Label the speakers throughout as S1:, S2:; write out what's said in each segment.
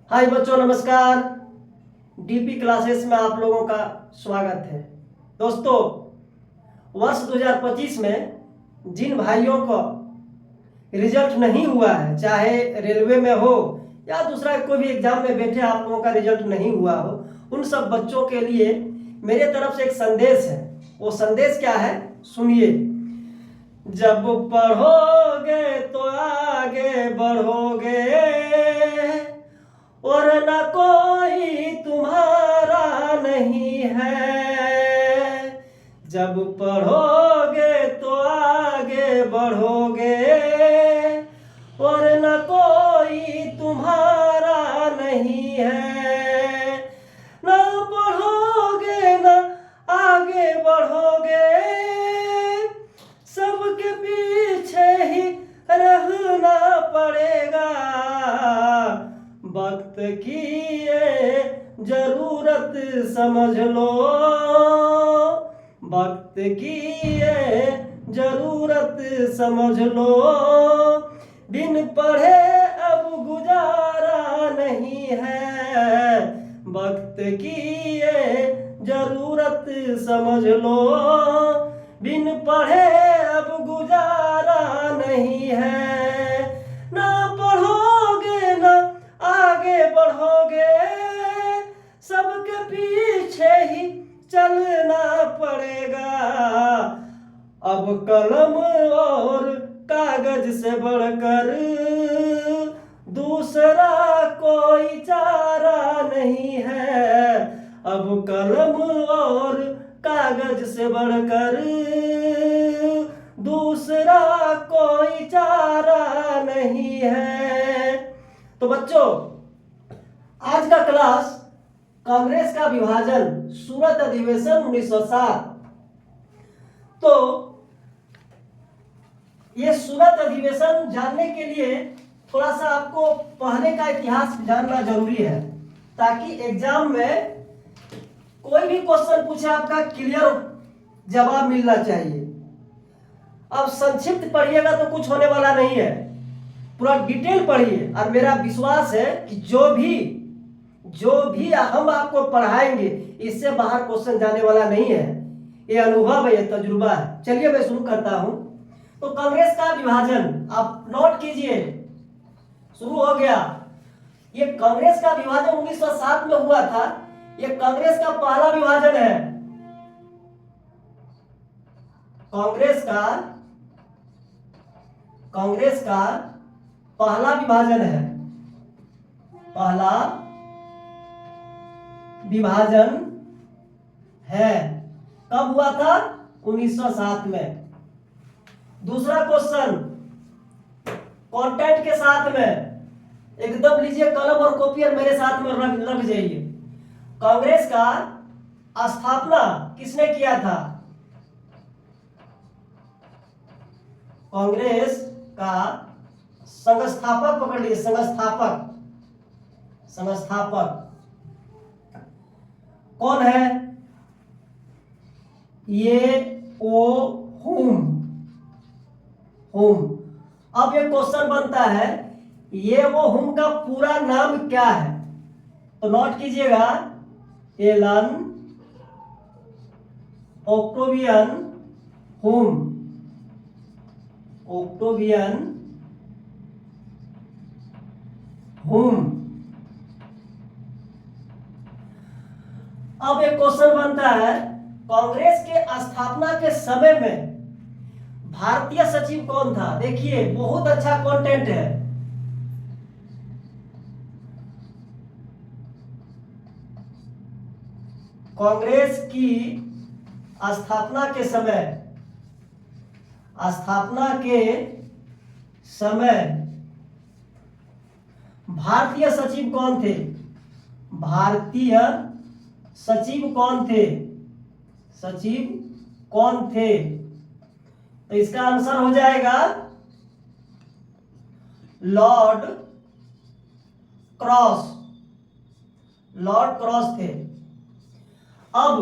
S1: हाय बच्चों, नमस्कार। DP classes में आप लोगों का स्वागत है। दोस्तों, वर्ष 2025 में जिन भाइयों को रिजल्ट नहीं हुआ है, चाहे रेलवे में हो या दूसरा कोई भी एग्जाम में बैठे आप लोगों का रिजल्ट नहीं हुआ हो, उन सब बच्चों के लिए मेरे तरफ से एक संदेश है। वो संदेश क्या है, सुनिए। जब पढ़ोगे तो आगे बढ़ोगे और न कोई तुम्हारा नहीं है। जब पढ़ोगे तो आगे बढ़ोगे और न कोई तुम्हारा नहीं है। न पढ़ोगे न आगे बढ़ोगे, सबके पीछे ही रहना पड़ेगा। वक्त की ये जरूरत समझ लो, वक्त की ये जरूरत समझ लो। बिन पढ़े अब गुजारा नहीं है। वक्त की ये जरूरत समझ लो, बिन पढ़े अब गुजारा नहीं है। ना पढ़ोगे ना आगे बढ़ोगे, सबके पीछे ही चलना पड़ेगा। अब कलम और कागज से बढ़कर दूसरा कोई चारा नहीं है। अब कलम और कागज से बढ़कर दूसरा कोई चारा नहीं है। तो बच्चों, आज का क्लास कांग्रेस का विभाजन, सूरत अधिवेशन 1907। तो ये सूरत अधिवेशन जानने के लिए थोड़ा सा आपको पहले का इतिहास जानना जरूरी है, ताकि एग्जाम में कोई भी क्वेश्चन पूछे आपका क्लियर जवाब मिलना चाहिए। अब संक्षिप्त पढ़िएगा तो कुछ होने वाला नहीं है, पूरा डिटेल पढ़िए। और मेरा विश्वास है कि जो भी हम आपको पढ़ाएंगे, इससे बाहर क्वेश्चन जाने वाला नहीं है। ये अनुभव है, ये तजुर्बा है। चलिए मैं शुरू करता हूं। तो कांग्रेस का विभाजन आप नोट कीजिए, शुरू हो गया। ये कांग्रेस का विभाजन 1907 में हुआ था। ये कांग्रेस का पहला विभाजन है। कांग्रेस का पहला विभाजन है। पहला विभाजन है। कब हुआ था? 1907 में। दूसरा क्वेश्चन कंटेंट के साथ में एकदम लीजिए, कलम और कॉपी और मेरे साथ में लग जाइए। कांग्रेस का स्थापना किसने किया था? कांग्रेस का संस्थापक पकड़ लीजिए, संस्थापक कौन है? ये ओ हुम। अब ये क्वेश्चन बनता है, ये वो हुम का पूरा नाम क्या है? तो नोट कीजिएगा, एलन ऑक्टेवियन हुम। अब एक क्वेश्चन बनता है, कांग्रेस के स्थापना के समय में भारतीय सचिव कौन था? देखिए, बहुत अच्छा कंटेंट है। कांग्रेस की स्थापना के समय भारतीय सचिव कौन थे? सचिव कौन थे? तो इसका आंसर हो जाएगा लॉर्ड क्रॉस थे। अब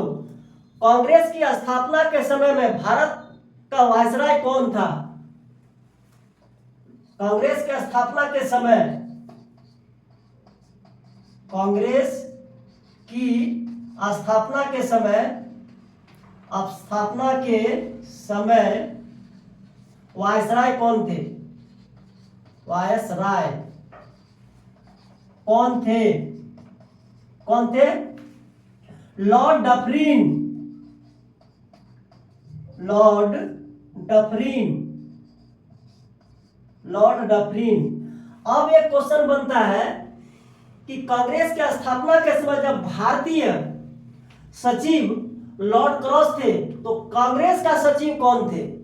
S1: कांग्रेस की स्थापना के समय में भारत का वायसराय कौन था? कांग्रेस के स्थापना के समय कांग्रेस की स्थापना के समय वायसराय कौन थे? वायसराय कौन थे? Lord Dufferin. अब एक क्वेश्चन बनता है कि कांग्रेस की स्थापना के समय जब भारतीय सचिव लॉर्ड क्रॉस थे तो कांग्रेस का सचिव कौन थे?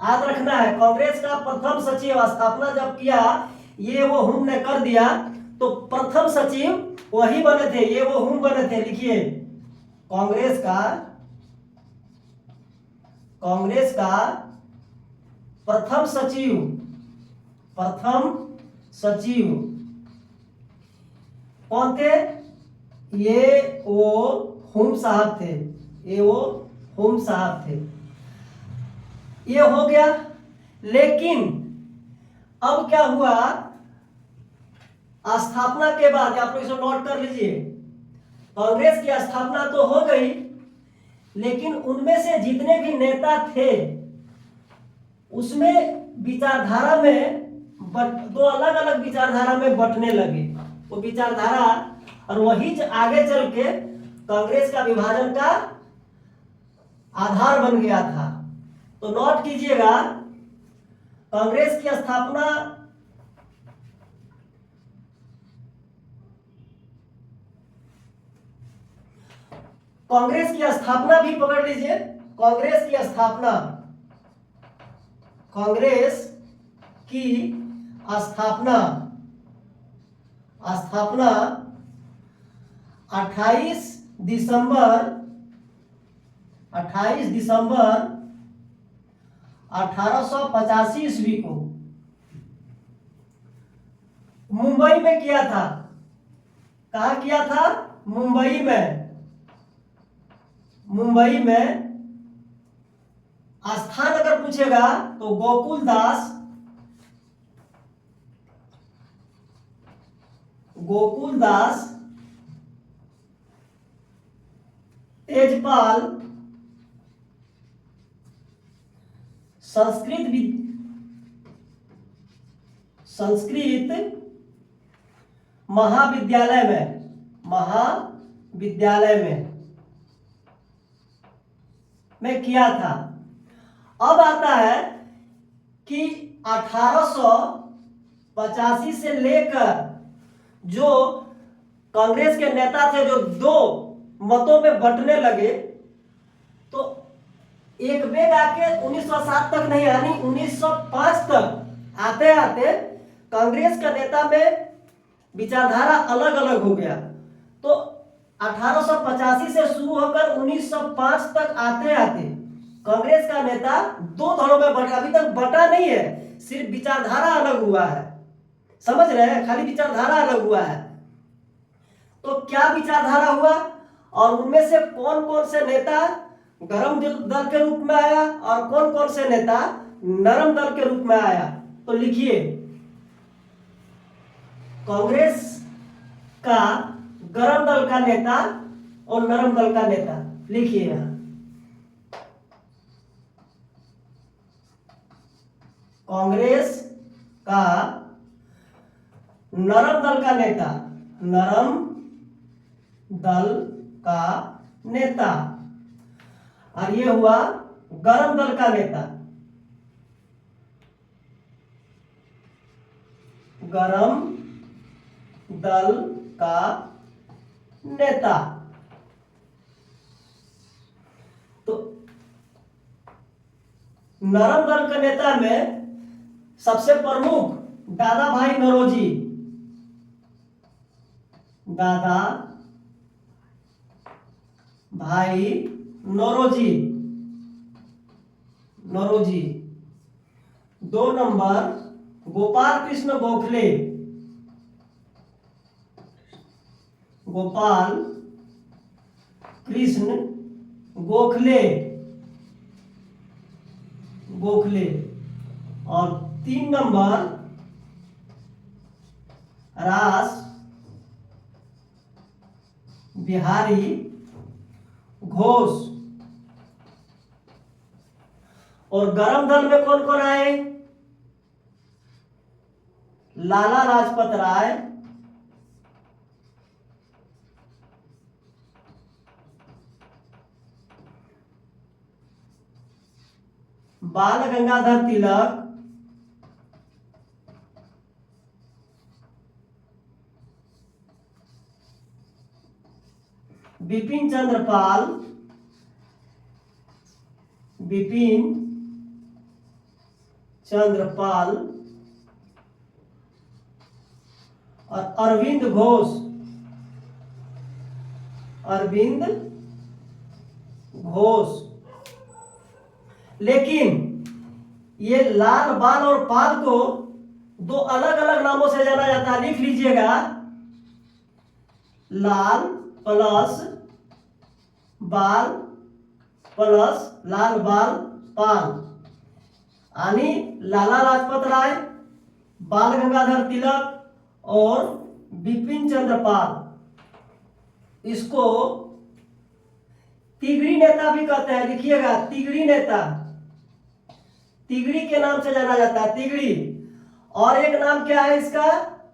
S1: याद रखना है, कांग्रेस का प्रथम सचिव स्थापना जब किया, ये वो हुम ने कर दिया, तो प्रथम सचिव वही बने थे, ये वो हुम बने थे। लिखिए, कांग्रेस का प्रथम सचिव कौन थे? ये वो हुम साहब थे। ये हो गया। लेकिन अब क्या हुआ, स्थापना के बाद, आप लोग इसे नोट कर लीजिए, कांग्रेस की स्थापना तो हो गई, लेकिन उनमें से जितने भी नेता थे उसमें विचारधारा में दो अलग अलग विचारधारा में बंटने लगे। वो विचारधारा और वही आगे चल के कांग्रेस का विभाजन का आधार बन गया था। तो नोट कीजिएगा, कांग्रेस की स्थापना भी पकड़ लीजिए। कांग्रेस की स्थापना 28 दिसंबर 1885 ईस्वी को मुंबई में किया था। कहा किया था? मुंबई में। स्थान अगर पूछेगा तो गोकुलदास तेजपाल संस्कृत महाविद्यालय में किया था। अब आता है कि 1885 से लेकर जो कांग्रेस के नेता थे, जो दो मतों में बंटने लगे, तो एक वेग आके 1907 तक नहीं, यानी 1905 तक आते आते कांग्रेस के नेता में विचारधारा अलग अलग हो गया। तो 1885 से शुरू होकर 1905 तक आते आते कांग्रेस का नेता दो धड़ों में बटा, अभी तक बटा नहीं है, सिर्फ विचारधारा अलग हुआ है। समझ रहे हैं? खाली विचारधारा अलग हुआ है। तो क्या विचारधारा हुआ और उनमें से कौन कौन से नेता गरम दल के रूप में आया और कौन कौन से नेता नरम दल के रूप में आया? तो लिखिए, कांग्रेस का गरम दल का नेता और नरम दल का नेता लिखिए यहां। कांग्रेस का नरम दल का नेता और ये हुआ गरम दल का नेता। गरम दल का नेता। तो नरम दल के नेता में सबसे प्रमुख दादा भाई नौरोजी। दादा भाई नौरोजी। 2 नंबर गोपाल कृष्ण गोखले। गोपाल कृष्ण गोखले। और 3 नंबर बिहारी घोष। और गरम दल में कौन कौन आए? लाला लाजपत राय, बाल गंगाधर तिलक, बिपिन चंद्र पाल, बिपिन चंद्र पाल और अरविंद घोष, अरविंद घोष। लेकिन ये लाल, बाल और पाल को दो अलग अलग नामों से जाना जाता है, लिख लीजिएगा। लाल प्लस बाल प्लस लाल बाल पाल, यानी लाला लाजपत राय, बाल गंगाधर तिलक और बिपिन चंद्र पाल। इसको तिगड़ी नेता भी कहते हैं, लिखिएगा तिगड़ी नेता, तिगड़ी के नाम से जाना जाता है, तिगड़ी। और एक नाम क्या है इसका?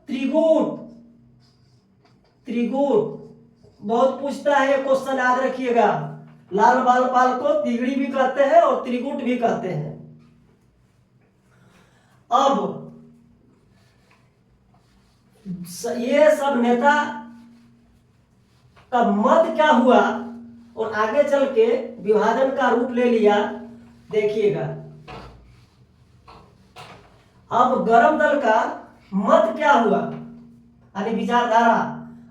S1: त्रिगुट। त्रिगुट बहुत पूछता है, ये क्वेश्चन याद रखिएगा। लाल बाल पाल को तिगड़ी भी कहते हैं और त्रिगुट भी कहते हैं। अब ये सब नेता का मत क्या हुआ और आगे चल के विभाजन का रूप ले लिया, देखिएगा। अब गरम दल का मत क्या हुआ, यानी विचारधारा,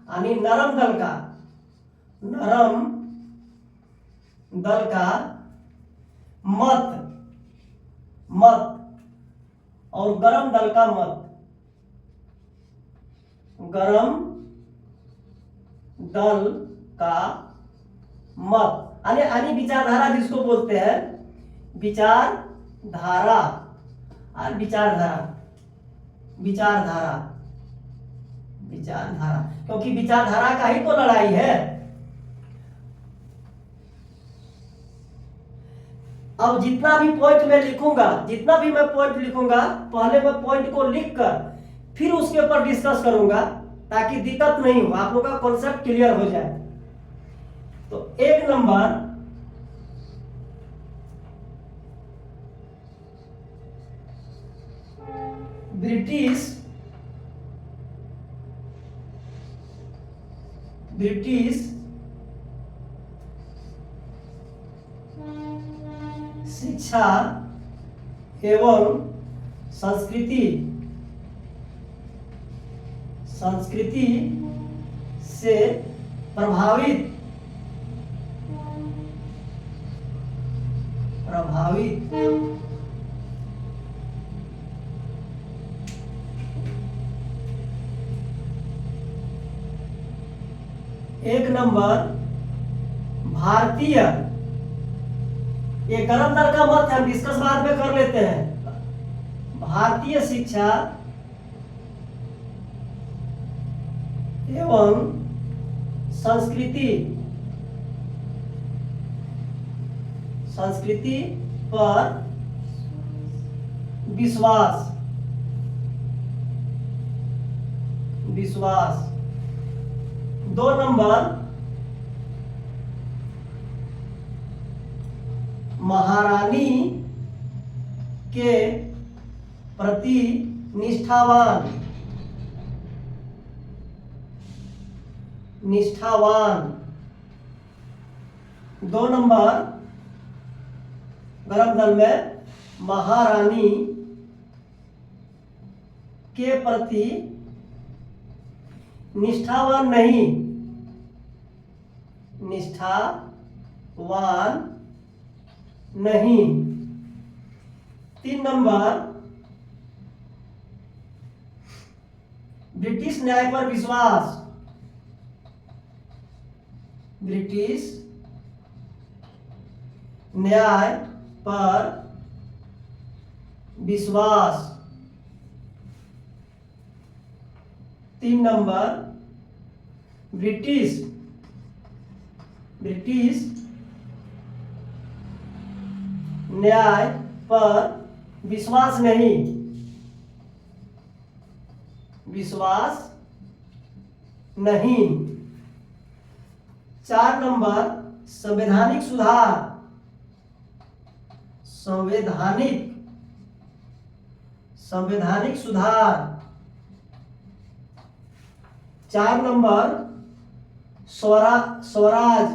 S1: यानी नरम दल का, नरम दल का मत, मत और गरम दल का मत, गरम दल का मत, यानी विचारधारा जिसको बोलते हैं, विचारधारा और विचारधारा, विचारधारा, विचारधारा, क्योंकि विचारधारा का ही तो लड़ाई है। अब जितना भी पॉइंट मैं लिखूंगा, जितना भी मैं पॉइंट लिखूंगा, पहले मैं पॉइंट को लिखकर फिर उसके ऊपर डिस्कस करूंगा, ताकि दिक्कत नहीं हो, आप लोग का कॉन्सेप्ट क्लियर हो जाए। तो एक नंबर, ब्रिटिश शिक्षा एवं संस्कृति से प्रभावित एक नंबर, भारतीय, ये गरम दल का मत है, हम डिस्कस बाद में कर लेते हैं। भारतीय शिक्षा एवं संस्कृति पर विश्वास, दो नंबर, महारानी के प्रति निष्ठावान, दो नंबर, गरम दल में महारानी के प्रति निष्ठावान नहीं। तीन नंबर, ब्रिटिश न्याय पर विश्वास, ब्रिटिश न्याय पर विश्वास। तीन नंबर, ब्रिटिश ब्रिटिश न्याय पर विश्वास नहीं, विश्वास नहीं। 4 नंबर संवैधानिक सुधार, संवैधानिक सुधार। 4 नंबर स्वराज।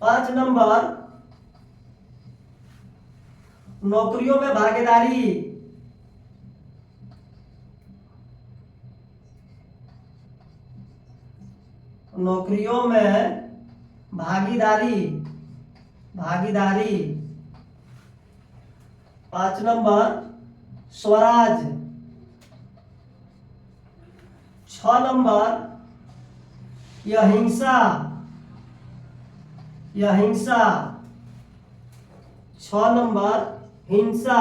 S1: 5 नंबर नौकरियों में भागीदारी, नौकरियों में भागीदारी। 5 नंबर स्वराज। 6 नंबर अहिंसा, 6 नंबर हिंसा।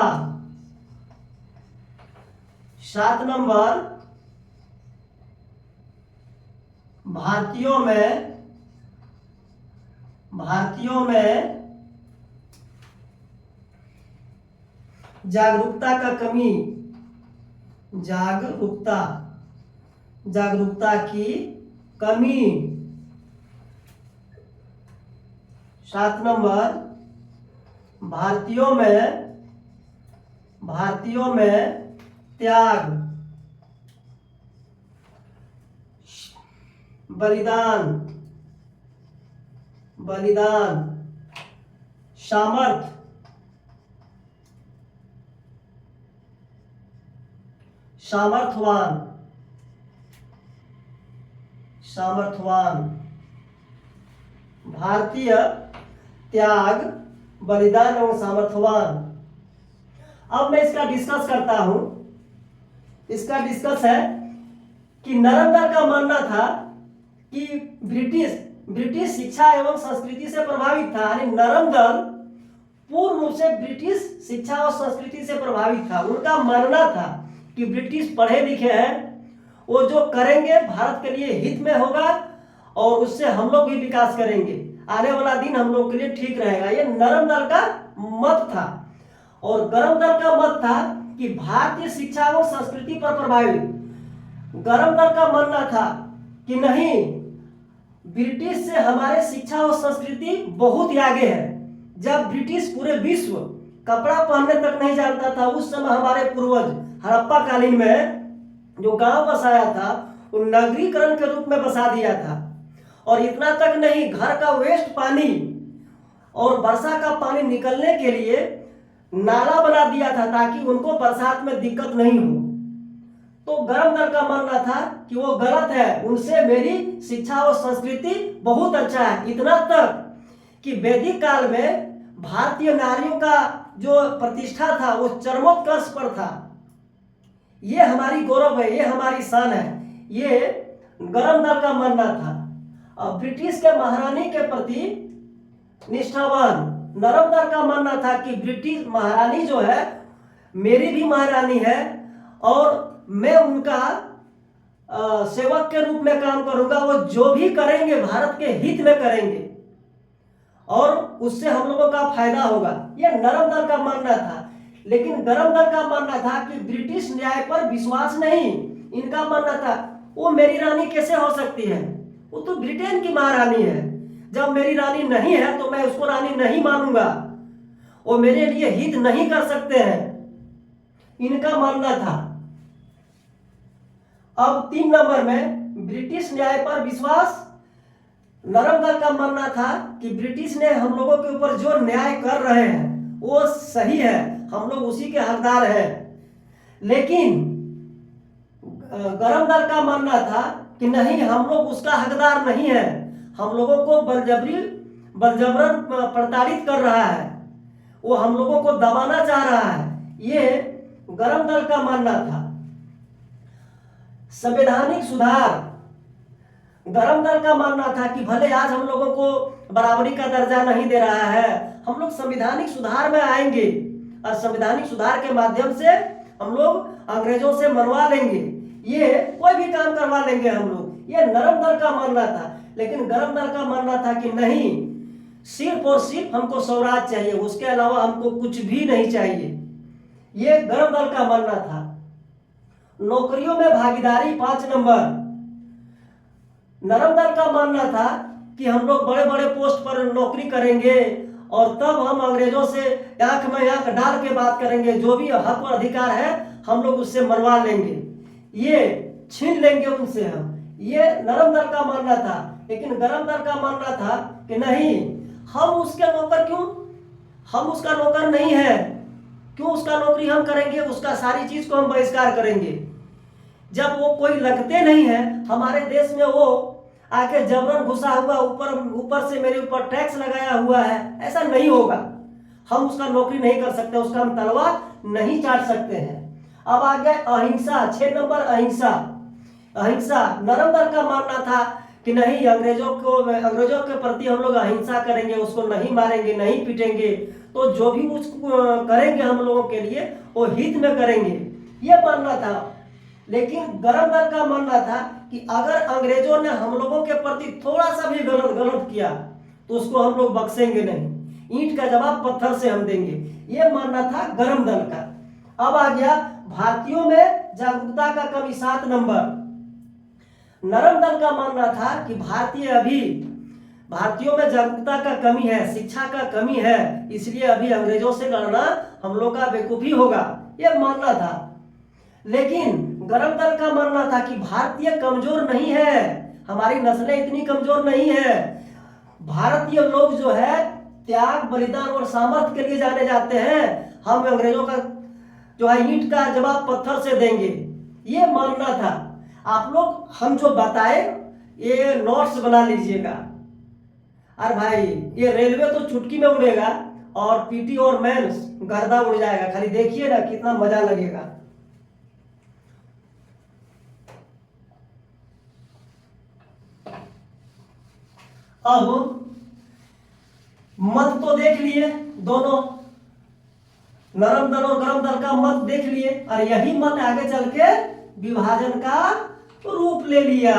S1: 7 नंबर भारतीयों में जागरूकता का कमी, जागरूकता की कमी। 7 नंबर भारतीयों में त्याग, बलिदान। सामर्थवान। भारतीय त्याग, बलिदान एवं सामर्थवान। अब मैं इसका डिस्कस करता हूं। इसका डिस्कस है कि नरम दल का मानना था कि ब्रिटिश शिक्षा एवं संस्कृति से प्रभावित था, यानी नरम दल पूर्ण रूप से ब्रिटिश शिक्षा और संस्कृति से प्रभावित था। उनका मानना था कि ब्रिटिश पढ़े लिखे हैं, वो जो करेंगे भारत के लिए हित में होगा और उससे हम लोग भी विकास करेंगे, आने वाला दिन हम लोग के लिए ठीक रहेगा। ये नरम दल का मत था। और गरम दल का मत था कि भारतीय शिक्षा और संस्कृति पर प्रभावित। गरम दल का मानना था कि नहीं, ब्रिटिश से हमारे शिक्षा और संस्कृति बहुत ही आगे है। जब ब्रिटिश पूरे विश्व कपड़ा पहनने तक नहीं जानता था, उस समय हमारे पूर्वज हड़प्पा कालीन में जो गांव बसाया था वो नगरीकरण के रूप में बसा दिया था। और इतना तक नहीं, घर का वेस्ट पानी और वर्षा का पानी निकलने के लिए नाला बना दिया था ताकि उनको बरसात में दिक्कत नहीं हो। तो गरम दल का मानना था कि वो गलत है, उनसे मेरी शिक्षा और संस्कृति बहुत अच्छा है। इतना तक कि वैदिक काल में भारतीय नारियों का जो प्रतिष्ठा था वो चरमोत्कर्ष पर था। ये हमारी गौरव है, ये हमारी शान है, ये गरम दल का मानना था। और ब्रिटिश के महारानी के प्रति निष्ठावान। नरम दल का मानना था कि ब्रिटिश महारानी जो है मेरी भी महारानी है और मैं उनका सेवक के रूप में काम करूंगा। वो जो भी करेंगे भारत के हित में करेंगे और उससे हम लोगों का फायदा होगा। ये नरम दल का मानना था। लेकिन गरम दल का मानना था कि ब्रिटिश न्याय पर विश्वास नहीं। इनका मानना था वो मेरी रानी कैसे हो सकती है, वो तो ब्रिटेन की महारानी है। जब मेरी रानी नहीं है तो मैं उसको रानी नहीं मानूंगा, वो मेरे लिए हित नहीं कर सकते हैं, इनका मानना था। अब 3 नंबर में ब्रिटिश न्याय पर विश्वास। नरम दल का मानना था कि ब्रिटिश ने हम लोगों के ऊपर जो न्याय कर रहे हैं वो सही है, हम लोग उसी के हकदार हैं। लेकिन गरम दल का मानना था कि नहीं, हम लोग उसका हकदार नहीं है, हम लोगों को बलजबरन प्रताड़ित कर रहा है, वो हम लोगों को दबाना चाह रहा है। ये गरम दल का मानना था। संवैधानिक सुधार। गरम दल का मानना था कि भले आज हम लोगों को बराबरी का दर्जा नहीं दे रहा है, हम लोग संवैधानिक सुधार में आएंगे और संवैधानिक सुधार के माध्यम से हम लोग अंग्रेजों से मनवा लेंगे, ये कोई भी काम करवा लेंगे हम लोग। ये नरम दल का मानना था। लेकिन गरम दल का मानना था कि नहीं, सिर्फ और सिर्फ हमको स्वराज चाहिए, उसके अलावा हमको कुछ भी नहीं चाहिए। ये गरम दल का मानना था। नौकरियों में भागीदारी 5 नंबर, नरम दल का मानना था कि हम लोग बड़े बड़े पोस्ट पर नौकरी करेंगे और तब हम अंग्रेजों से आंख में आंख डाल के बात करेंगे, जो भी हक और अधिकार है हम लोग उससे मनवा लेंगे, ये छीन लेंगे उनसे हम। ये नरम दल का मानना था। लेकिन गरम दल का मानना था कि नहीं, हम उसके नौकर क्यों, हम उसका नौकर नहीं है, क्यों उसका नौकरी हम करेंगे, उसका सारी चीज को हम बहिष्कार करेंगे। जब वो कोई लगते नहीं है हमारे देश में, वो आके जबरन घुसा हुआ, ऊपर से मेरे ऊपर टैक्स लगाया हुआ है, ऐसा नहीं होगा। हम उसका नौकरी नहीं कर सकते, उसका हम तलवार नहीं चाट सकते हैं। अब आ गया अहिंसा, 6 नंबर अहिंसा। अहिंसा नरम दल का मानना था कि नहीं, अंग्रेजों के प्रति हम लोग अहिंसा करेंगे, उसको नहीं मारेंगे, नहीं पीटेंगे, तो जो भी उसको करेंगे हम लोगों के लिए वो हित में करेंगे, ये मानना था। लेकिन गरम दल का मानना था कि अगर अंग्रेजों ने हम लोगों के प्रति थोड़ा सा भी गलत किया तो उसको हम लोग बख्शेंगे नहीं, ईंट का जवाब पत्थर से हम देंगे, ये मानना था गरम दल का। अब आ गया भारतीयों में जागरूकता का कमी, 7 नंबर। नरम दल का मानना था कि भारतीयों में जागरूकता का कमी है, शिक्षा का कमी है, इसलिए अभी अंग्रेजों से लड़ना हम लोग का बेवकूफी होगा, ये मानना था। लेकिन गरम दल का मानना था कि भारतीय कमजोर नहीं है, हमारी नस्लें इतनी कमजोर नहीं है, भारतीय लोग जो है त्याग, बलिदान और सामर्थ्य के लिए जाने जाते हैं, हम अंग्रेजों का जो है ईंट का जवाब पत्थर से देंगे, ये मानना था। आप लोग हम जो बताए ये नोट्स बना लीजिएगा। अरे भाई, ये रेलवे तो चुटकी में उड़ेगा और पीटी और मेंस गर्दा उड़ जाएगा, खाली देखिए ना कितना मजा लगेगा। अब मत तो देख लिए, दोनों नरम दल और गरम दल का मत देख लिए, और यही मत आगे चल के विभाजन का रूप ले लिया।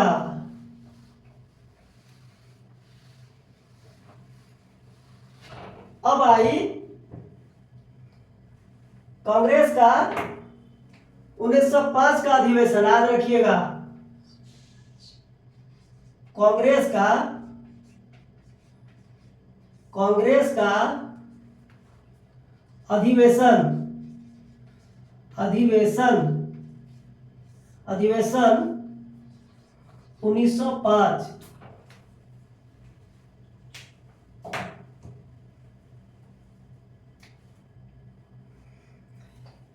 S1: अब आई कांग्रेस का 1905 का अधिवेशन, याद रखिएगा। कांग्रेस का अधिवेशन 1905।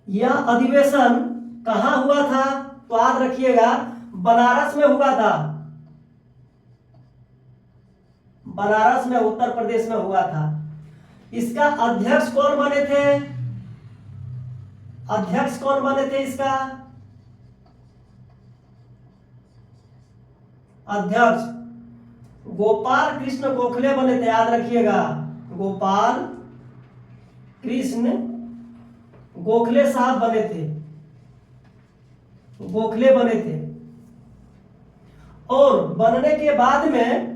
S1: यह अधिवेशन कहां हुआ था तो याद रखिएगा, बनारस में हुआ था, बनारस में, उत्तर प्रदेश में हुआ था। इसका अध्यक्ष कौन बने थे, अध्यक्ष कौन बने थे इसका अध्यक्ष? गोपाल कृष्ण गोखले बने थे, याद रखिएगा, गोपाल कृष्ण गोखले साहब बने थे, गोखले बने थे। और बनने के बाद में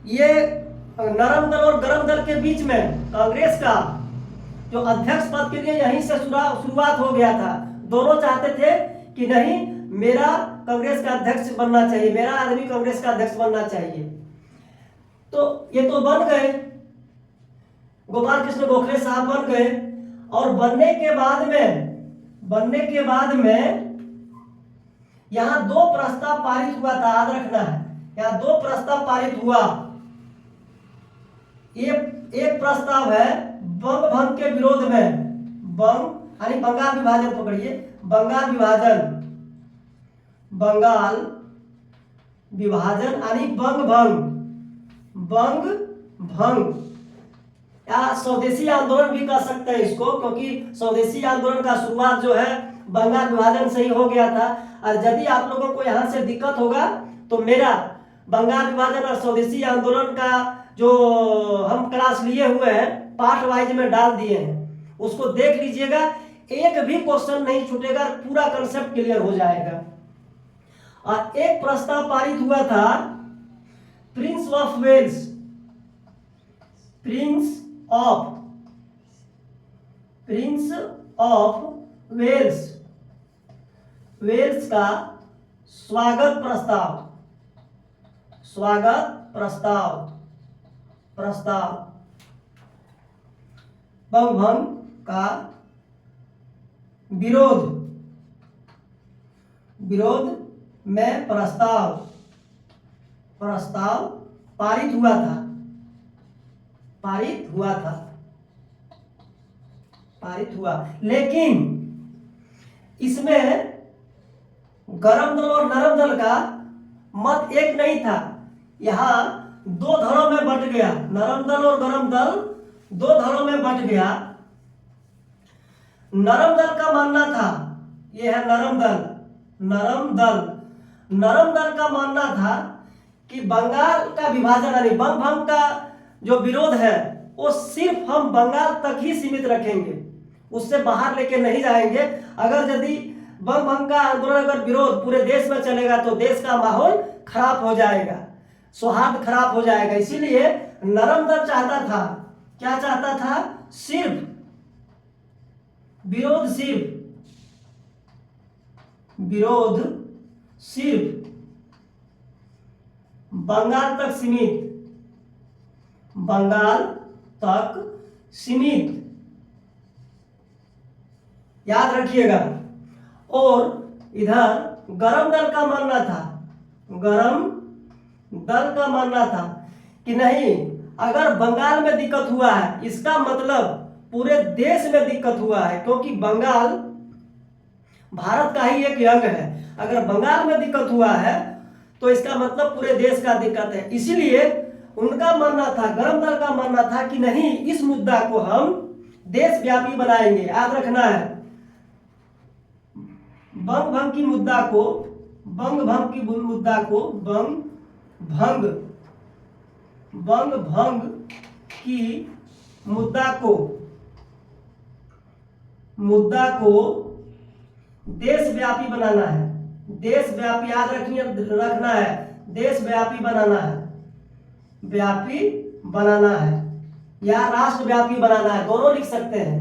S1: ये नरम दल और गरम दल के बीच में कांग्रेस का जो अध्यक्ष पद के लिए यहीं से शुरुआत हो गया था। दोनों चाहते थे कि नहीं, मेरा कांग्रेस का अध्यक्ष बनना चाहिए, मेरा आदमी कांग्रेस का अध्यक्ष बनना चाहिए। तो ये तो बन गए, गोपाल कृष्ण गोखले साहब बन गए। और बनने के बाद में यहां 2 प्रस्ताव पारित हुआ था, याद रखना है, यहां 2 प्रस्ताव पारित हुआ। एक प्रस्ताव है बंग भंग के विरोध में, बंग यानी बंगाल विभाजन, पकड़िए, बंगाल विभाजन यानी बंग भंग या स्वदेशी आंदोलन भी कह सकते हैं इसको, क्योंकि स्वदेशी आंदोलन का शुरुआत जो है बंगाल विभाजन से ही हो गया था। और यदि आप लोगों को यहाँ से दिक्कत होगा तो मेरा बंगाल विभाजन और स्वदेशी आंदोलन का जो हम क्लास लिए हुए हैं पार्ट वाइज में डाल दिए हैं, उसको देख लीजिएगा, एक भी क्वेश्चन नहीं छूटेगा, पूरा कंसेप्ट क्लियर हो जाएगा। और एक प्रस्ताव पारित हुआ था prince of Wales, prince of Wales, Wales का स्वागत प्रस्ताव, स्वागत प्रस्ताव, प्रस्ताव। बंगभंग का विरोध, विरोध में प्रस्ताव, प्रस्ताव पारित हुआ था, पारित हुआ था, पारित हुआ। लेकिन इसमें गरम दल और नरम दल का मत एक नहीं था, यहां दो धड़ों में बंट गया, नरम दल और गरम दल दो धड़ों में बंट गया। नरम दल का मानना था, यह है नरम दल, नरम दल, नरम दल का मानना था कि बंगाल का विभाजन यानी बंगभंग का जो विरोध है वो सिर्फ हम बंगाल तक ही सीमित रखेंगे, उससे बाहर लेके नहीं जाएंगे। अगर यदि बंगभंग का आंदोलन अगर विरोध पूरे देश में चलेगा तो देश का माहौल खराब हो जाएगा, सौहार्द खराब हो जाएगा। इसीलिए नरम दल चाहता था, क्या चाहता था, सिर्फ विरोध, सिर्फ विरोध सिर्फ बंगाल तक सीमित, बंगाल तक सीमित, याद रखिएगा। और इधर गरम दल का मानना था, गरम दल का मानना था कि नहीं, अगर बंगाल में दिक्कत हुआ है इसका मतलब पूरे देश में दिक्कत हुआ है, क्योंकि बंगाल भारत का ही एक अंग है। अगर बंगाल में दिक्कत हुआ है तो इसका मतलब पूरे देश का दिक्कत है। इसीलिए उनका मानना था, गरम दल का मानना था कि नहीं, इस मुद्दा को हम देशव्यापी बनाएंगे। याद रखना है, बंगभंग की मुद्दा को, बंगभंग की मुद्दा को, बंगभंग, बंगभंग की मुद्दा को देशव्यापी बनाना है, देशव्यापी, याद रखना है, देशव्यापी बनाना है, व्यापी बनाना है या राष्ट्रव्यापी बनाना है, दोनों लिख सकते हैं।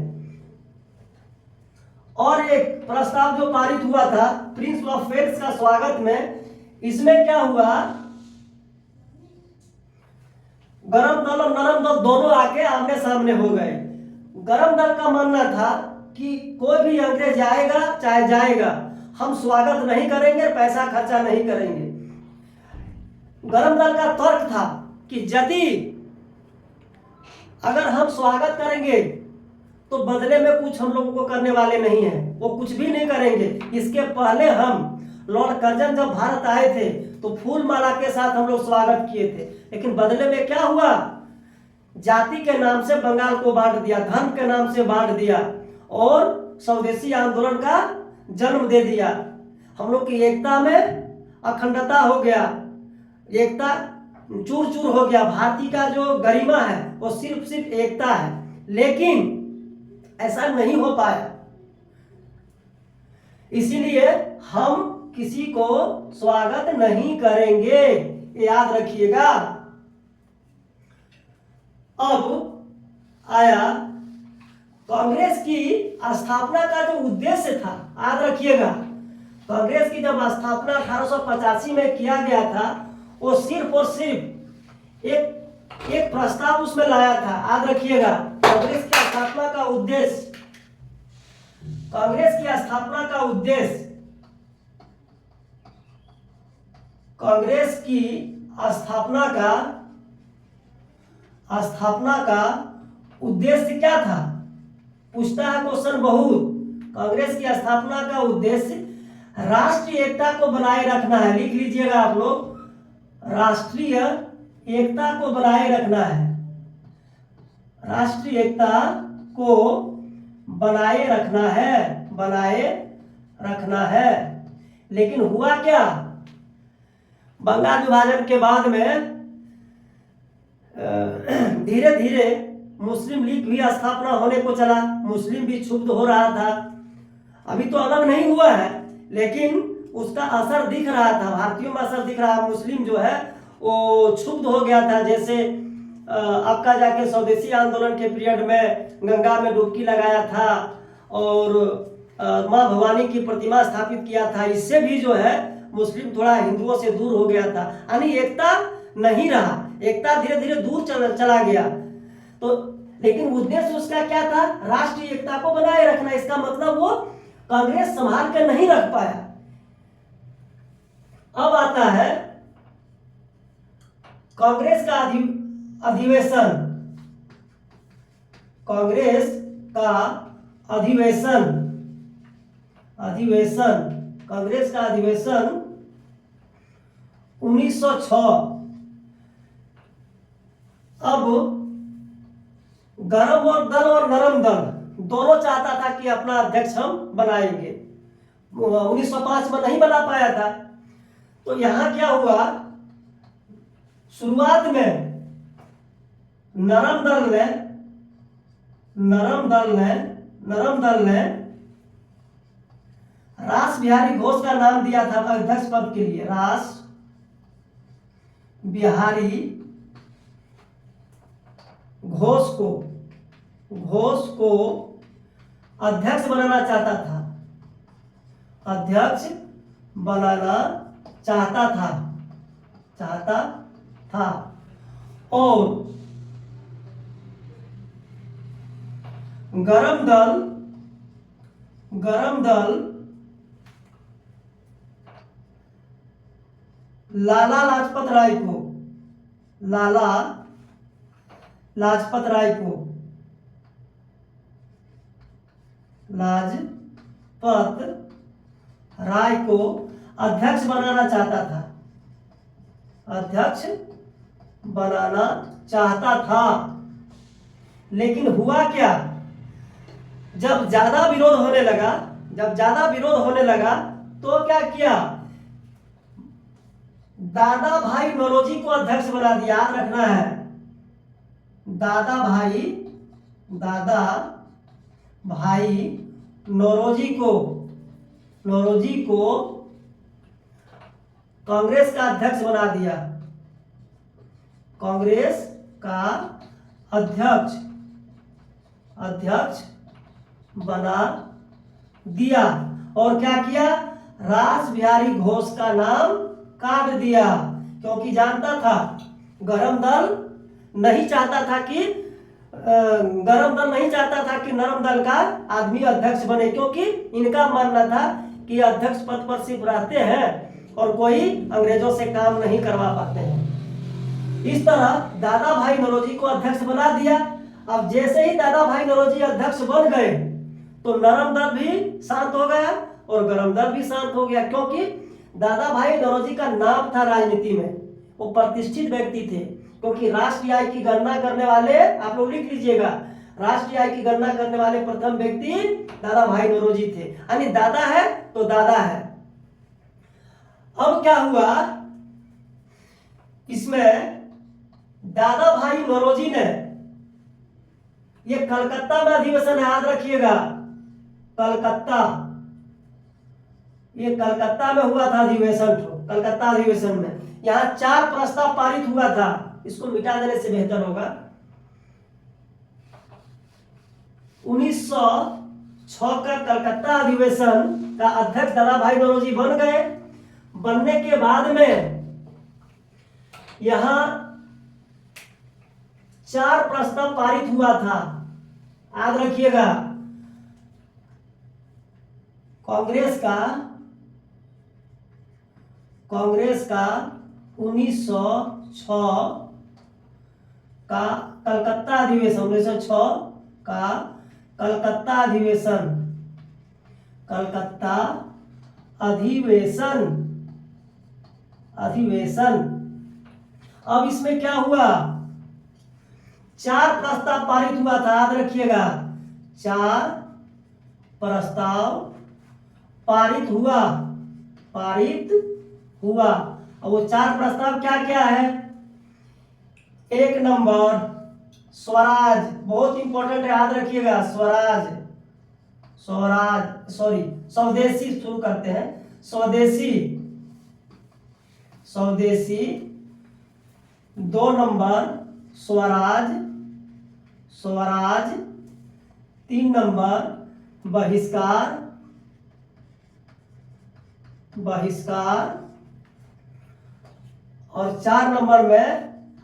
S1: और एक प्रस्ताव जो पारित हुआ था प्रिंस ऑफ वेल्स का स्वागत में, इसमें क्या हुआ, गरम दल और नरम दल दोनों आके आमने सामने हो गए। गरम दल का मानना था कि कोई भी अंग्रेज आएगा चाहे जाएगा, हम स्वागत नहीं करेंगे, पैसा खर्चा नहीं करेंगे। गरम दल का तर्क था कि यदि अगर हम स्वागत करेंगे तो बदले में कुछ हम लोगों को करने वाले नहीं हैं, वो कुछ भी नहीं करेंगे। इसके पहले हम लॉर्ड कर्जन जब भारत आए थे तो फूल माला के साथ हम लोग स्वागत किए थे, लेकिन बदले में क्या हुआ, जाति के नाम से बंगाल को बांट दिया, धर्म के नाम से बांट दिया और स्वदेशी आंदोलन का जन्म दे दिया। हम लोग की एकता में अखंडता हो गया, एकता चूर चूर हो गया। भारतीय का जो गरिमा है वो सिर्फ एकता है, लेकिन ऐसा नहीं हो पाया। इसीलिए हम किसी को स्वागत नहीं करेंगे, याद रखिएगा। अब आया कांग्रेस की स्थापना का जो उद्देश्य था, याद रखिएगा। कांग्रेस की जब स्थापना 1885 में किया गया था, वो सिर्फ और सिर्फ एक प्रस्ताव उसमें लाया था, याद रखिएगा। कांग्रेस की स्थापना का उद्देश्य, कांग्रेस की स्थापना का उद्देश्य, कांग्रेस की स्थापना का उद्देश्य क्या था, पूछता है क्वेश्चन बहुत। कांग्रेस की स्थापना का उद्देश्य राष्ट्रीय एकता को बनाए रखना है, लिख लीजिएगा आप लोग, राष्ट्रीय एकता को बनाए रखना है, राष्ट्रीय एकता को बनाए रखना है, बनाए रखना है। लेकिन हुआ क्या, बंगाल विभाजन के बाद में धीरे धीरे मुस्लिम लीग भी स्थापना होने को चला, मुस्लिम भी क्षुब्ध हो रहा था। अभी तो अलग नहीं हुआ है, लेकिन उसका असर दिख रहा था, भारतीयों में असर दिख रहा। मुस्लिम जो है वो क्षुब्ध हो गया था। जैसे आपका जाके स्वदेशी आंदोलन के पीरियड में गंगा में डुबकी लगाया था और माँ भवानी की प्रतिमा स्थापित किया था। इससे भी जो है मुस्लिम थोड़ा हिंदुओं से दूर हो गया था, यानी एकता नहीं रहा, एकता धीरे धीरे दूर चला गया। तो लेकिन उद्देश्य उसका क्या था? राष्ट्रीय एकता को बनाए रखना। इसका मतलब वो कांग्रेस संभाल कर नहीं रख पाया। अब आता है कांग्रेस का अधिवेशन। कांग्रेस का अधिवेशन कांग्रेस का अधिवेशन 1906। अब गरम और दल और नरम दल दोनों चाहता था कि अपना अध्यक्ष हम बनाएंगे। 1905 में नहीं बना पाया था। तो यहां क्या हुआ, शुरुआत में नरम दल ने रास बिहारी घोष का नाम दिया था अध्यक्ष पद के लिए। रास बिहारी घोष को अध्यक्ष बनाना चाहता था और गरम दल लाला लाजपत राय को अध्यक्ष बनाना चाहता था। लेकिन हुआ क्या, जब ज्यादा विरोध होने लगा तो क्या किया, दादा भाई नौरोजी को अध्यक्ष बना दिया। याद रखना है, दादा भाई नौरोजी को कांग्रेस का अध्यक्ष बना दिया। कांग्रेस का अध्यक्ष बना दिया और क्या किया, रास बिहारी घोष का नाम काट दिया, क्योंकि जानता था गरम दल नहीं चाहता था कि नरम दल का आदमी अध्यक्ष बने, क्योंकि इनका मानना था कि अध्यक्ष पद पर सिर्फ रहते हैं और कोई अंग्रेजों से काम नहीं करवा पाते हैं। इस तरह दादा भाई नौरोजी को अध्यक्ष बना दिया। अब जैसे ही दादा भाई नौरोजी अध्यक्ष बन गए तो नरम दल भी शांत हो गया और गरम दल भी शांत हो गया, क्योंकि दादा भाई नौरोजी का नाम था राजनीति में, वो प्रतिष्ठित व्यक्ति थे। क्योंकि राष्ट्रीय आय की गणना करने वाले, आप लोग लिख लीजिएगा, राष्ट्रीय आय की गणना करने वाले प्रथम व्यक्ति दादा भाई नौरोजी थे, यानी दादा है तो दादा है। अब क्या हुआ, इसमें दादा भाई नौरोजी ने, ये कलकत्ता में अधिवेशन याद रखिएगा, ये कलकत्ता में हुआ था अधिवेशन। कलकत्ता अधिवेशन में यहाँ 4 प्रस्ताव पारित हुआ था। इसको मिटा देने से बेहतर होगा। 1906 का कलकत्ता अधिवेशन का अध्यक्ष दादा भाई नौरोजी बन गए। बनने के बाद में यहाँ 4 प्रस्ताव पारित हुआ था, याद रखिएगा। कांग्रेस का 1906 का कलकत्ता अधिवेशन, 1906 का कलकत्ता अधिवेशन। अब इसमें क्या हुआ, 4 प्रस्ताव पारित हुआ था, याद रखिएगा। 4 प्रस्ताव पारित हुआ। और वो 4 प्रस्ताव क्या क्या है? 1 नंबर स्वराज, बहुत इंपॉर्टेंट है, याद रखिएगा। स्वदेशी शुरू करते हैं। स्वदेशी 2 नंबर स्वराज, स्वराज। 3 नंबर बहिष्कार, बहिष्कार। और 4 नंबर में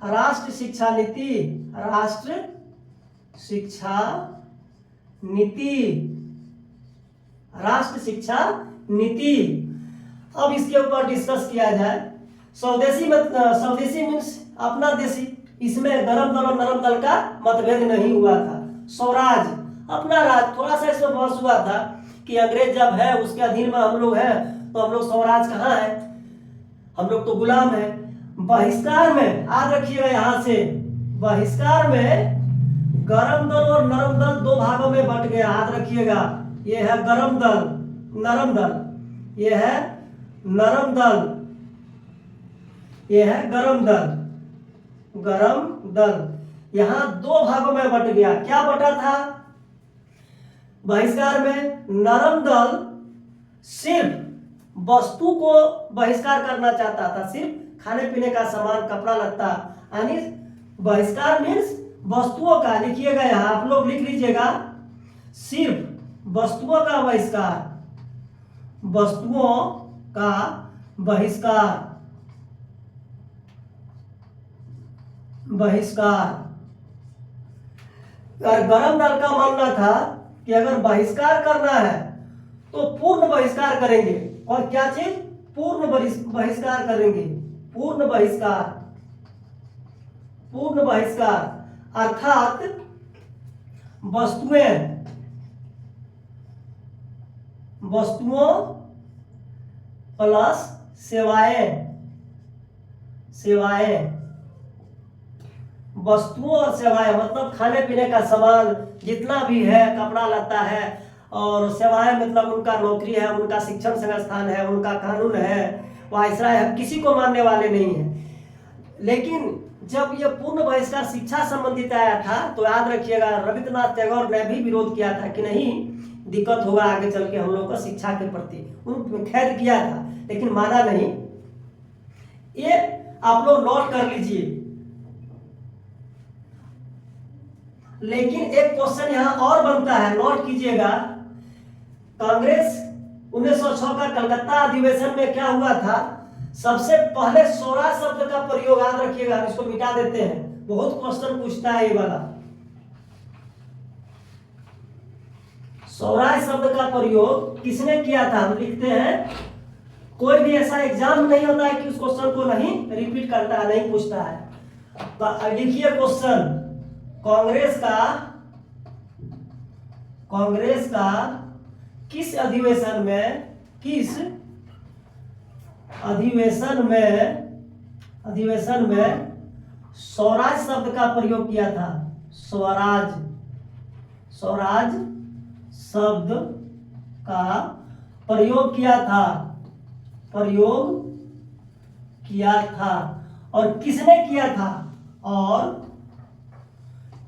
S1: राष्ट्र शिक्षा नीति, राष्ट्र शिक्षा नीति, राष्ट्र शिक्षा नीति। अब इसके ऊपर डिस्कस किया जाए। स्वदेशी स्वदेशी मीन्स अपना देशी, इसमें गरम दल और नरम दल का मतभेद नहीं हुआ था। स्वराज अपना राज, थोड़ा सा इसमें बहस हुआ था कि अंग्रेज जब है उसके अधीन में हम लोग हैं तो हम लोग स्वराज कहाँ है, हम लोग तो गुलाम है। बहिष्कार में याद रखिएगा, यहां से बहिष्कार में गरम दल और नरम दल 2 भागों में बंट गया, याद रखिएगा। ये है गरम दल, नरम दल, ये है नरम दल, ये है गरम दल, गरम दल। यहां 2 भागों में बंट गया। क्या बटा था बहिष्कार में? नरम दल सिर्फ वस्तु को बहिष्कार करना चाहता था, सिर्फ खाने पीने का सामान, कपड़ा लत्ता, यानी बहिष्कार मीन्स वस्तुओं का। लिखिएगा यहां, आप लोग लिख लीजिएगा, सिर्फ वस्तुओं का बहिष्कार, वस्तुओं का बहिष्कार, बहिष्कार। और गरम दल का मानना था कि अगर बहिष्कार करना है तो पूर्ण बहिष्कार करेंगे। और क्या चीज? पूर्ण बहिष्कार करेंगे, पूर्ण बहिष्कार, पूर्ण बहिष्कार। अर्थात वस्तुएं, वस्तुओं प्लस सेवाएं, सेवाएं। वस्तुओं और सेवाएं मतलब खाने पीने का सामान जितना भी है, कपड़ा लत्ता है, और सेवाएं मतलब उनका नौकरी है, उनका शिक्षण संस्थान है, उनका कानून है, वायसराय है, किसी को मानने वाले नहीं है। लेकिन जब ये पूर्ण बहिष्कार शिक्षा संबंधित आया था तो याद रखिएगा रविन्द्रनाथ टैगोर ने भी विरोध किया था कि नहीं, दिक्कत होगा आगे चल के हम लोग को शिक्षा के प्रति। उन खेद किया था लेकिन माना नहीं। ये आप लोग नोट कर लीजिए। लेकिन एक क्वेश्चन यहां और बनता है, नोट कीजिएगा। कांग्रेस 1906 का कलकत्ता अधिवेशन में क्या हुआ था? सबसे पहले स्वराज शब्द का प्रयोग, याद रखिएगा, इसको मिटा देते हैं, बहुत क्वेश्चन पूछता है ये वाला। स्वराज शब्द का प्रयोग किसने किया था? हम लिखते हैं, कोई भी ऐसा एग्जाम नहीं होता है कि उस क्वेश्चन को नहीं रिपीट करता है, नहीं पूछता है। तो लिखिए क्वेश्चन, कांग्रेस का किस अधिवेशन में, किस अधिवेशन में स्वराज शब्द का प्रयोग किया था? स्वराज, स्वराज शब्द का प्रयोग किया था, प्रयोग किया था। और किसने किया था? और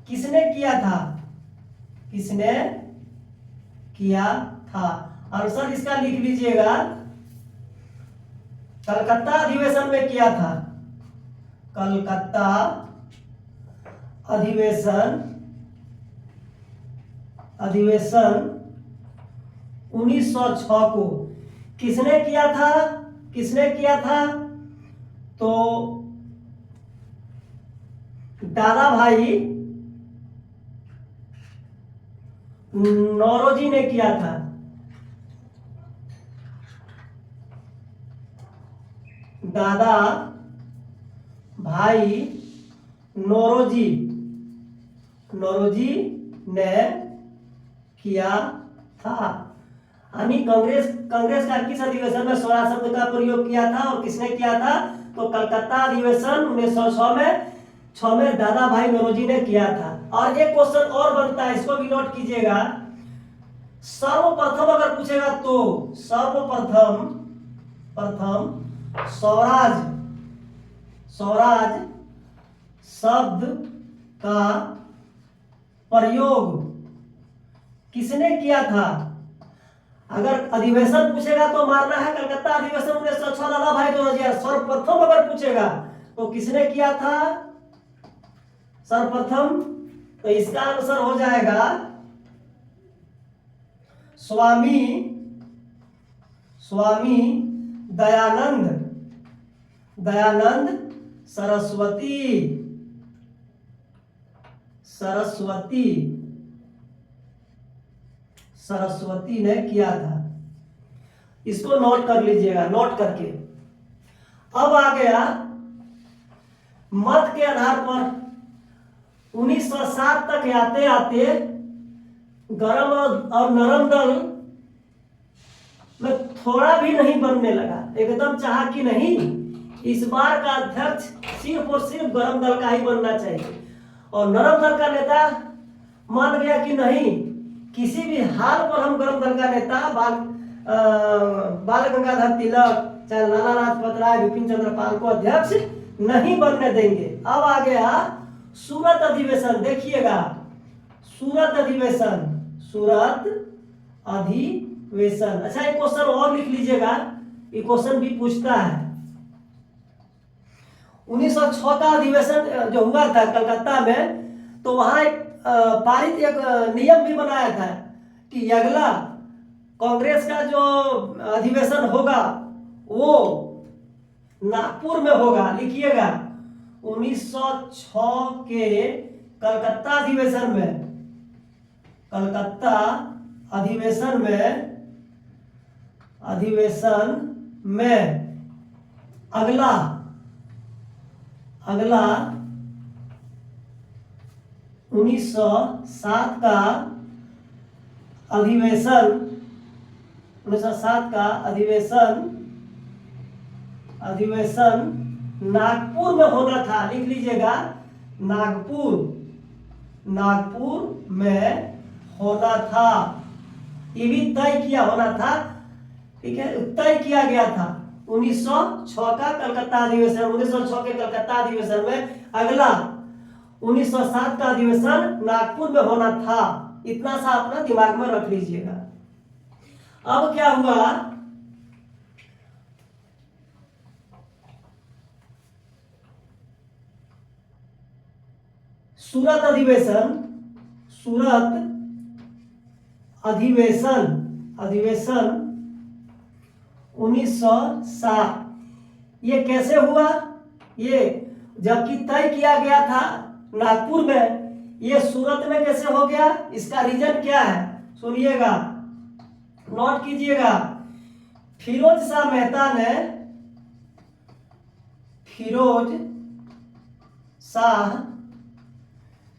S1: किसने किया था? किसने किया था? आंसर इसका लिख लीजिएगा, कलकत्ता अधिवेशन में किया था। कलकत्ता अधिवेशन 1906 को किसने किया था? किसने किया था? तो दादा भाई नौरोजी ने किया था। दादा भाई नौरोजी ने किया था। यानी कांग्रेस का किस अधिवेशन में स्वराज शब्द का प्रयोग किया था और किसने किया था? तो कलकत्ता अधिवेशन 1906 में दादा भाई नौरोजी ने किया था। और एक क्वेश्चन और बनता है, इसको भी नोट कीजिएगा। सर्वप्रथम अगर पूछेगा तो सर्वप्रथम स्वराज शब्द का प्रयोग किसने किया था? अगर अधिवेशन पूछेगा तो मारना है कलकत्ता अधिवेशन 1906 दादा भाई 2000। सर्वप्रथम अगर पूछेगा तो किसने किया था सर्वप्रथम? तो इसका आंसर हो जाएगा स्वामी दयानंद सरस्वती ने किया था। इसको नोट कर लीजिएगा, नोट करके। अब आ गया मत के आधार पर 1907 तक आते आते गरम और नरम दल में थोड़ा भी नहीं बनने लगा, एकदम चाहा कि नहीं इस बार का अध्यक्ष सिर्फ और सिर्फ गरम दल का ही बनना चाहिए, और नरम दल का नेता मान गया कि नहीं, किसी भी हाल पर हम गरम दल का नेता बाल गंगाधर तिलक, चाहे लाला लाजपत राय, विपिन चंद्र पाल को अध्यक्ष नहीं बनने देंगे। अब आ गया सूरत अधिवेशन। देखिएगा सूरत अधिवेशन। अच्छा एक क्वेश्चन और लिख लीजिएगा, ये क्वेश्चन भी पूछता है। 1906 का अधिवेशन जो हुआ था कलकत्ता में, तो वहां एक पारित एक नियम भी बनाया था कि अगला कांग्रेस का जो अधिवेशन होगा वो नागपुर में होगा। लिखिएगा 1906 के कलकत्ता अधिवेशन में अगला 1907 का अधिवेशन नागपुर में होना था। लिख लीजिएगा नागपुर में होना था। ये भी तय किया होना था, ठीक है, तय किया गया था। 1906 का कलकत्ता अधिवेशन, 1906 के कलकत्ता अधिवेशन में अगला 1907 का अधिवेशन नागपुर में होना था। इतना सा अपना दिमाग में रख लीजिएगा। अब क्या हुआ, सूरत अधिवेशन 1907 ये कैसे हुआ? ये जबकि तय किया गया था नागपुर में, ये सूरत में कैसे हो गया? इसका रीजन क्या है सुनिएगा, नोट कीजिएगा। फिरोज शाह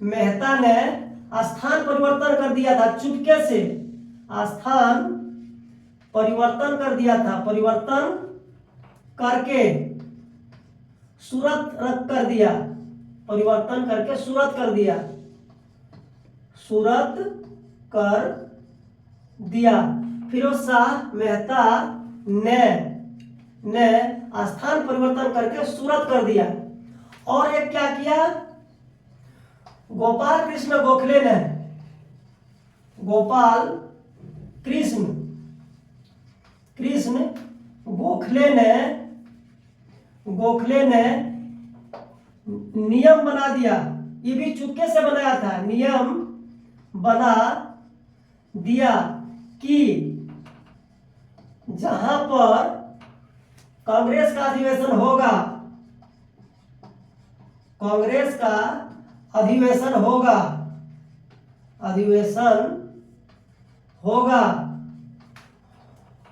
S1: मेहता ने स्थान परिवर्तन कर दिया था, चुपके से स्थान परिवर्तन कर दिया था, परिवर्तन करके सूरत रख कर दिया, परिवर्तन करके सूरत कर दिया, सूरत कर दिया। फिरोज शाह मेहता ने स्थान परिवर्तन करके सूरत कर दिया। और एक क्या किया, गोपाल कृष्ण गोखले ने नियम बना दिया। ये भी चुपके से बनाया था, नियम बना दिया कि जहां पर कांग्रेस का अधिवेशन होगा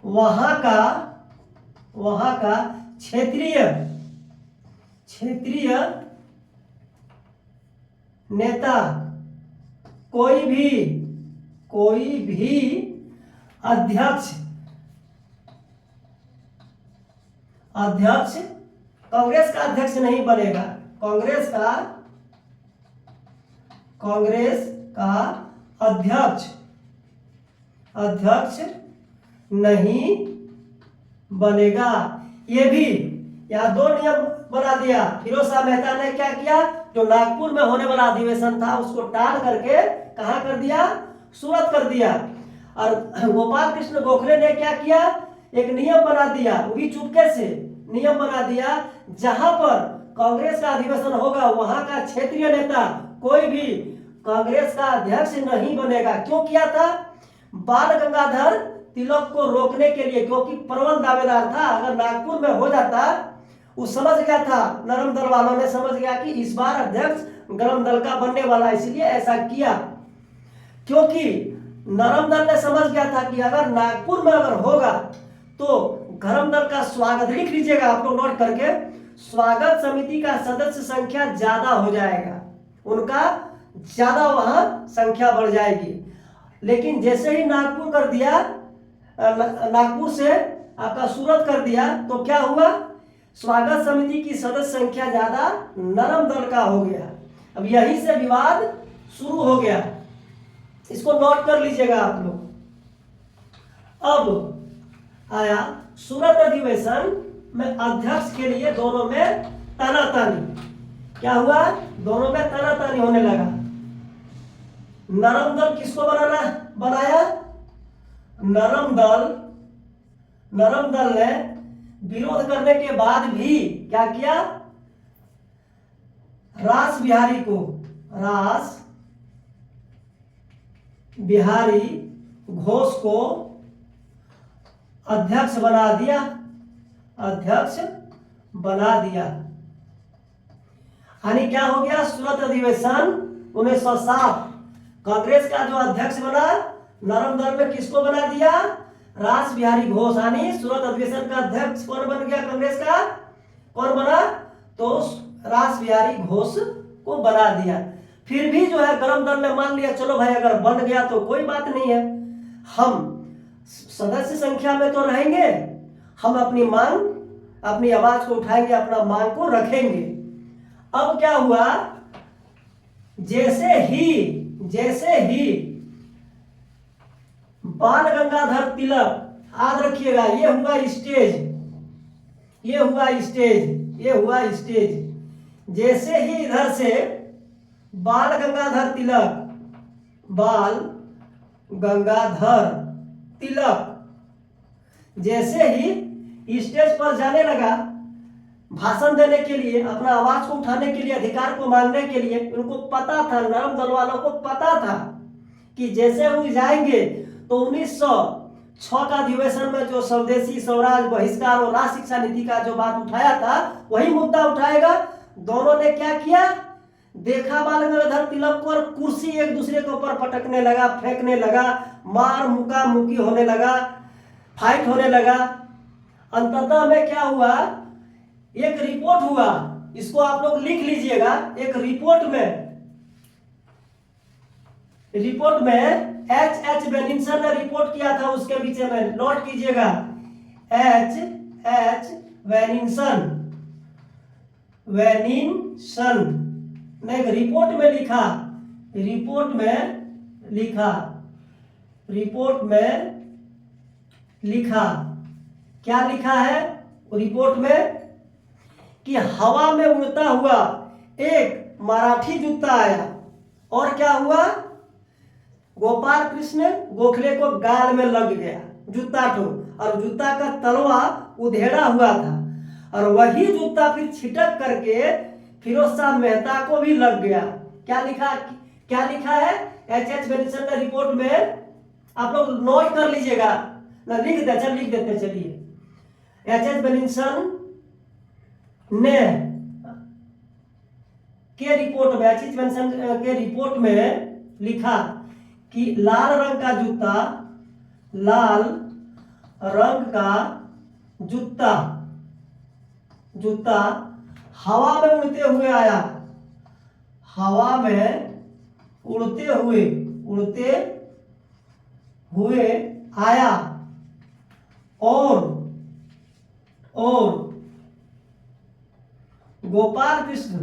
S1: वहां का क्षेत्रीय नेता कोई भी अध्यक्ष कांग्रेस का अध्यक्ष नहीं बनेगा, कांग्रेस का अध्यक्ष नहीं बनेगा। ये भी यहाँ दो नियम बना दिया। फिरोज शाह मेहता ने क्या किया, जो नागपुर में होने वाला अधिवेशन था उसको टाल करके कहाँ कर दिया, सूरत कर दिया। और गोपाल कृष्ण गोखले ने क्या किया, एक नियम बना दिया, वो भी चुपके से नियम बना दिया, जहां पर कांग्रेस का अधिवेशन होगा वहां का क्षेत्रीय नेता कोई भी कांग्रेस का अध्यक्ष नहीं बनेगा। क्यों किया था? बाल गंगाधर तिलक को रोकने के लिए, क्योंकि प्रबल दावेदार था। अगर नागपुर में हो जाता, वो समझ गया था, नरम दल वालों ने समझ गया कि इस बार अध्यक्ष गरम दल का बनने वाला, इसलिए ऐसा किया। क्योंकि नरम दल ने समझ गया था कि अगर नागपुर में अगर होगा तो गरम दल का स्वागत, लिख लीजिएगा आप लोग नोट करके, स्वागत समिति का सदस्य संख्या ज्यादा हो जाएगा, उनका ज्यादा वहां संख्या बढ़ जाएगी। लेकिन जैसे ही नागपुर कर दिया, नागपुर से आपका सूरत कर दिया, तो क्या हुआ? स्वागत समिति की सदस्य संख्या ज्यादा नरम दल का हो गया। अब यहीं से विवाद शुरू हो गया, इसको नोट कर लीजिएगा आप लोग। अब आया सूरत अधिवेशन में अध्यक्ष के लिए दोनों में तनातनी। क्या हुआ? दोनों में तनातनी होने लगा। नरम दल किसको बनाया? नरम दल ने विरोध करने के बाद भी क्या किया? रास बिहारी घोष को अध्यक्ष बना दिया। यानी क्या हो गया? सूरत अधिवेशन 1907 कांग्रेस का जो अध्यक्ष बना, नरम दल में किसको बना दिया? रास बिहारी घोष। यानी सूरत अधिवेशन का अध्यक्ष कौन बन गया? कांग्रेस का कौन बना? तो रास बिहारी घोष को बना दिया। फिर भी जो है गरम दल ने मान लिया, चलो भाई अगर बन गया तो कोई बात नहीं है, हम सदस्य संख्या में तो रहेंगे, हम अपनी आवाज को उठाएंगे, अपना मांग को रखेंगे। अब क्या हुआ? जैसे ही बाल गंगाधर तिलक, याद रखिएगा, ये हुआ स्टेज। जैसे ही इधर से बाल गंगाधर तिलक जैसे ही स्टेज पर जाने लगा भाषण देने के लिए, अपना आवाज को उठाने के लिए, अधिकार को मांगने के लिए, उनको पता था, नरम दल वालों को पता था कि जैसे वो जाएंगे तो 1906 का अधिवेशन में जो स्वदेशी स्वराज बहिष्कार और राष्ट्र शिक्षा नीति का जो बात उठाया था वही मुद्दा उठाएगा। दोनों ने क्या किया? देखा बाल गंगाधर तिलक को और कुर्सी एक दूसरे के ऊपर पटकने लगा, फेंकने लगा, मार मुका मुकी होने लगा, फाइट होने लगा। अंततः में क्या हुआ? एक रिपोर्ट हुआ, इसको आप लोग लिख लीजिएगा। एक रिपोर्ट में H. वेनिसन ने रिपोर्ट किया था, उसके पीछे में नोट कीजिएगा, H. वेनिसन ने एक रिपोर्ट में लिखा क्या लिखा है रिपोर्ट में? कि हवा में उड़ता हुआ एक मराठी जूता आया और क्या हुआ? गोपाल कृष्ण गोखले को गाल में लग गया जूता ठो, और जूता का तलवा उधेड़ा हुआ था, और वही जूता फिर छिटक करके फिरोज शाह मेहता को भी लग गया। क्या लिखा है H. वेनिसन ने रिपोर्ट में? आप लोग नोट कर लीजिएगा ना, लिख देते चलिए। H. वेनिसन ने के रिपोर्ट में लिखा कि लाल रंग का जूता हवा में उड़ते हुए आया और गोपाल कृष्ण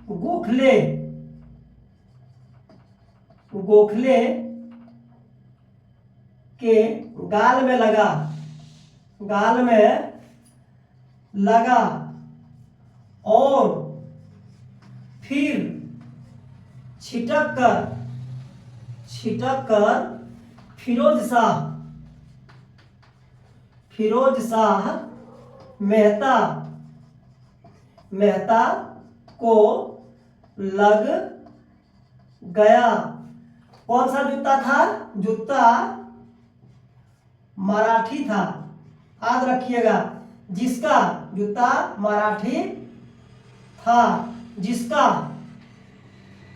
S1: गोखले के गाल में लगा और फिर छिटक कर फिरोज फिरोज शाह मेहता को लग गया। कौन सा जूता था? जूता मराठी था। याद रखिएगा, जिसका जूता मराठी था,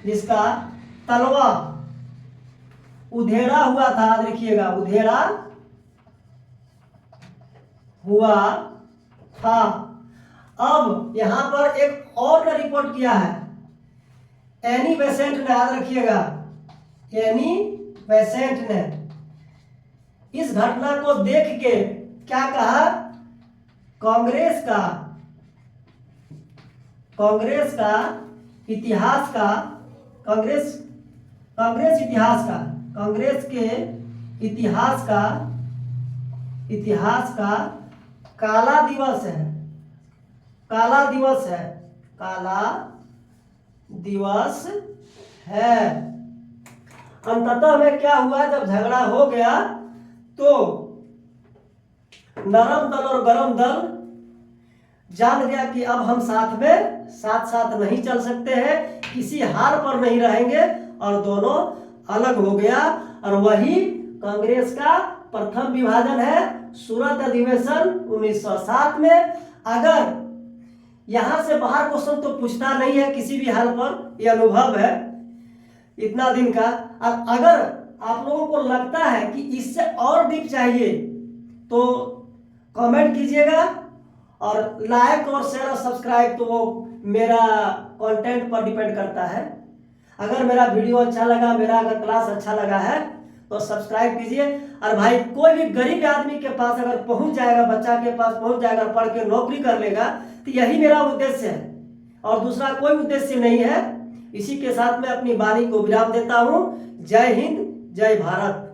S1: जिसका तलवा उधेड़ा हुआ था। याद रखिएगा, उधेड़ा हुआ था। अब यहां पर एक और ने रिपोर्ट किया है, एनी बेसेंट ने। याद रखिएगा, एनी बेसेंट ने इस घटना को देख के क्या कहा? कांग्रेस के इतिहास का काला दिवस है। काला दिवस है। अंततः में क्या हुआ? जब झगड़ा हो गया तो नरम दल और गरम दल जान गया कि अब हम साथ नहीं चल सकते हैं, किसी हाल पर नहीं रहेंगे, और दोनों अलग हो गया। और वही कांग्रेस का प्रथम विभाजन है, सूरत अधिवेशन 1907 में। अगर यहां से बाहर क्वेश्चन तो पूछता नहीं है किसी भी हाल पर, यह अनुभव है इतना दिन का। और अगर आप लोगों को लगता है कि इससे और डीप चाहिए तो कमेंट कीजिएगा, और लाइक और शेयर और सब्सक्राइब तो वो मेरा कंटेंट पर डिपेंड करता है। अगर मेरा वीडियो अच्छा लगा, मेरा अगर क्लास अच्छा लगा है तो सब्सक्राइब कीजिए। और भाई, कोई भी गरीब आदमी के पास अगर पहुंच जाएगा, बच्चा के पास पहुंच जाएगा, पढ़ के नौकरी कर लेगा, तो यही मेरा उद्देश्य है, और दूसरा कोई उद्देश्य नहीं है। इसी के साथ मैं अपनी वाणी को विराम देता हूं। जय हिंद, जय भारत।